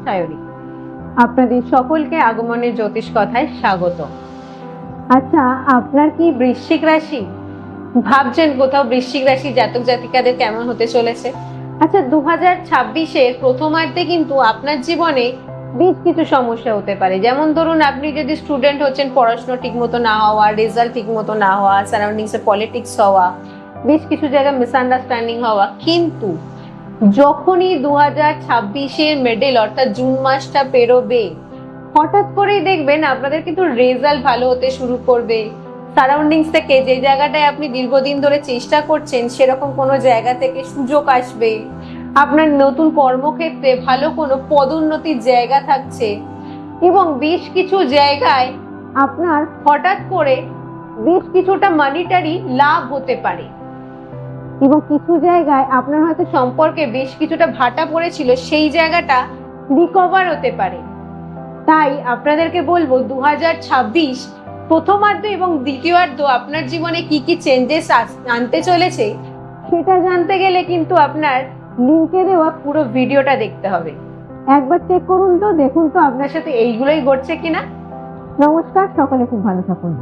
সায়রী। আপনাদের সকলকে আগমনের জ্যোতিষ কথায় স্বাগত। আচ্ছা, আপনার কি বৃশ্চিক রাশি? ভাবছেন কোথাও বৃশ্চিক রাশি জাতক জাতিকাদের কেমন হতে চলেছে? আচ্ছা, 2026-এর প্রথমার্ধে কিন্তু আপনার জীবনে বেশ কিছু সমস্যা হতে পারে। যেমন ধরুন, আপনি যদি স্টুডেন্ট হচ্ছেন, পড়াশোনা ঠিক মতো না হওয়া, রেজাল্ট ঠিক মতো না হওয়া, সারাউন্ডিংসে পলিটিক্স হওয়া, বেশ কিছু জায়গায় মিসআন্ডারস্ট্যান্ডিং হওয়া। কিন্তু যখনই 2026-এর মিডল অর্থাৎ জুন মাসটা পেরোবে, হঠাৎ করেই দেখবেন আপনাদের কিন্তু রেজাল্ট ভালো হতে শুরু করবে। সারাউন্ডিংস থেকে যে জায়গাটায় আপনি দীর্ঘদিন ধরে চেষ্টা করছেন সেরকম কোনো জায়গা থেকে সুযোগ আসবে। আপনার নতুন কর্মক্ষেত্রে ভালো কোনো পদোন্নতির জায়গা থাকছে এবং বেশ কিছু জায়গায় আপনার হঠাৎ করে বেশ কিছুটা মানিটারি লাভ হতে পারে এবং কিছু জায়গায় আপনার হয়তো সম্পর্কে বেশ কিছুটা ভাটা পড়েছিল, সেই জায়গাটা রিকভার হতে পারে। তাই আপনাদেরকে বলবো 2026 প্রথমার্ধ এবং দ্বিতীয়ার্ধ আপনার জীবনে কি কি চেঞ্জেস আনতে চলেছে সেটা জানতে গেলে কিন্তু আপনার লিংকে দেওয়া পুরো ভিডিওটা দেখতে হবে। একবার চেক করুন তো, দেখুন তো আপনার সাথে এইগুলোই ঘটছে কিনা। নমস্কার, সকলে খুব ভালো থাকুন।